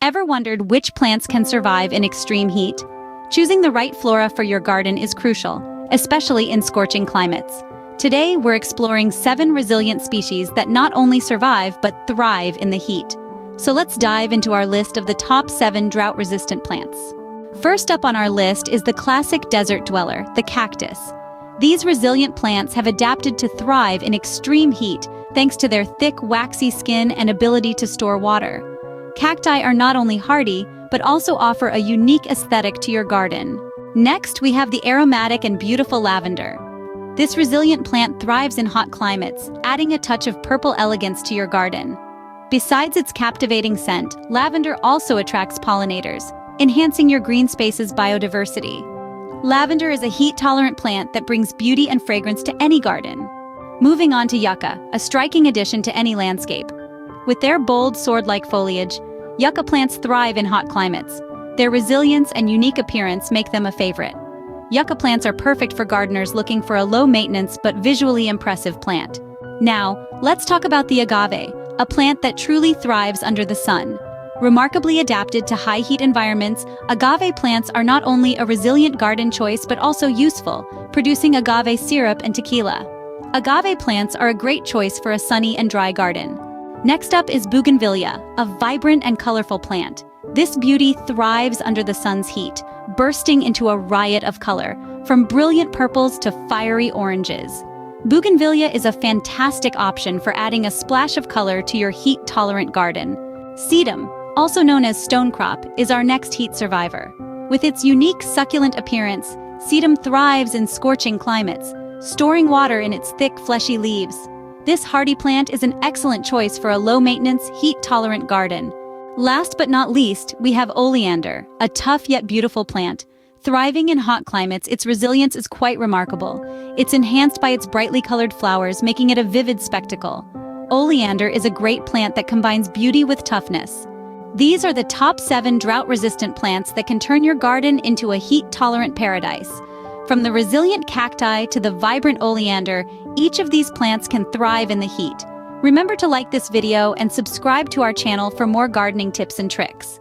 Ever wondered which plants can survive in extreme heat? Choosing the right flora for your garden is crucial, especially in scorching climates. Today, we're exploring 7 resilient species that not only survive but thrive in the heat. So let's dive into our list of the top 7 drought-resistant plants. First up on our list is the classic desert dweller, the cactus. These resilient plants have adapted to thrive in extreme heat thanks to their thick, waxy skin and ability to store water. Cacti are not only hardy, but also offer a unique aesthetic to your garden. Next, we have the aromatic and beautiful lavender. This resilient plant thrives in hot climates, adding a touch of purple elegance to your garden. Besides its captivating scent, lavender also attracts pollinators, enhancing your green space's biodiversity. Lavender is a heat-tolerant plant that brings beauty and fragrance to any garden. Moving on to yucca, a striking addition to any landscape. With their bold, sword-like foliage, yucca plants thrive in hot climates. Their resilience and unique appearance make them a favorite. Yucca plants are perfect for gardeners looking for a low-maintenance but visually impressive plant. Now, let's talk about the agave, a plant that truly thrives under the sun. Remarkably adapted to high-heat environments, agave plants are not only a resilient garden choice but also useful, producing agave syrup and tequila. Agave plants are a great choice for a sunny and dry garden. Next up is bougainvillea, a vibrant and colorful plant. This beauty thrives under the sun's heat, bursting into a riot of color, from brilliant purples to fiery oranges. Bougainvillea is a fantastic option for adding a splash of color to your heat-tolerant garden. Sedum, also known as stonecrop, is our next heat survivor. With its unique succulent appearance, sedum thrives in scorching climates, storing water in its thick, fleshy leaves. This hardy plant is an excellent choice for a low-maintenance, heat-tolerant garden. Last but not least, we have oleander, a tough yet beautiful plant. Thriving in hot climates, its resilience is quite remarkable. It's enhanced by its brightly colored flowers, making it a vivid spectacle. Oleander is a great plant that combines beauty with toughness. These are the top 7 drought-resistant plants that can turn your garden into a heat-tolerant paradise. From the resilient cacti to the vibrant oleander, each of these plants can thrive in the heat. Remember to like this video and subscribe to our channel for more gardening tips and tricks.